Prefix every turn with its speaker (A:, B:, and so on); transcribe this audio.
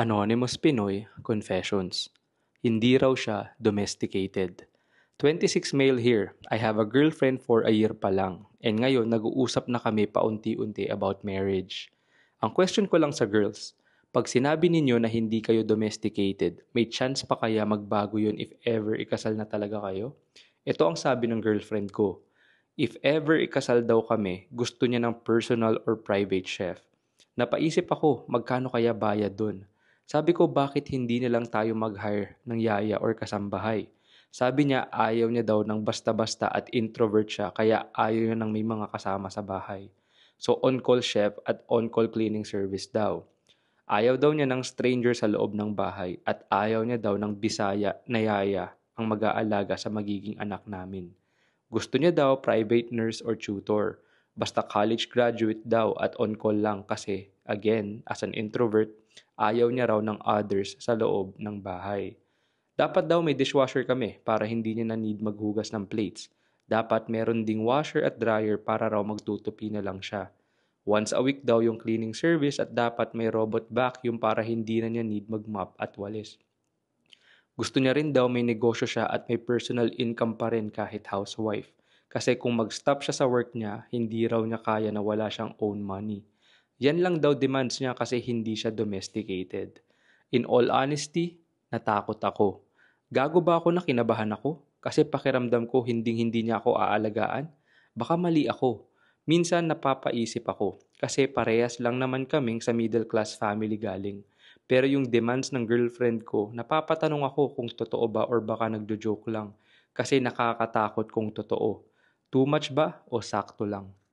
A: Anonymous Pinoy Confessions. Hindi raw siya domesticated. 26 male here. I have a girlfriend for a year pa lang. And ngayon nag-uusap na kami paunti-unti about marriage. Ang question ko lang sa girls, pag sinabi ninyo na hindi kayo domesticated, may chance pa kaya magbago yun if ever ikasal na talaga kayo? Ito ang sabi ng girlfriend ko. If ever ikasal daw kami, gusto niya ng personal or private chef. Napaisip ako, magkano kaya bayad dun? Sabi ko bakit hindi na lang tayo mag-hire ng yaya or kasambahay. Sabi niya ayaw niya daw ng basta-basta at introvert siya kaya ayaw niya ng may mga kasama sa bahay. So on-call chef at on-call cleaning service daw. Ayaw daw niya ng stranger sa loob ng bahay at ayaw niya daw ng bisaya na yaya ang mag-aalaga sa magiging anak namin. Gusto niya daw private nurse or tutor. Basta college graduate daw at on-call lang kasi, again, as an introvert, ayaw niya raw ng others sa loob ng bahay. Dapat daw may dishwasher kami para hindi niya na need maghugas ng plates. Dapat meron ding washer at dryer para raw magtutupi na lang siya. Once a week daw yung cleaning service at dapat may robot vacuum para hindi na niya need magmop at walis. Gusto niya rin daw may negosyo siya at may personal income pa rin kahit housewife. Kasi kung mag-stop siya sa work niya, hindi raw niya kaya na wala siyang own money. Yan lang daw demands niya kasi hindi siya domesticated. In all honesty, natakot ako. Gago ba ako na kinabahan ako? Kasi pakiramdam ko hindi niya ako aalagaan? Baka mali ako. Minsan napapaisip ako kasi parehas lang naman kaming sa middle class family galing. Pero yung demands ng girlfriend ko, napapatanong ako kung totoo ba or baka nagjo-joke lang. Kasi nakakatakot kung totoo. Too much ba o sakto lang?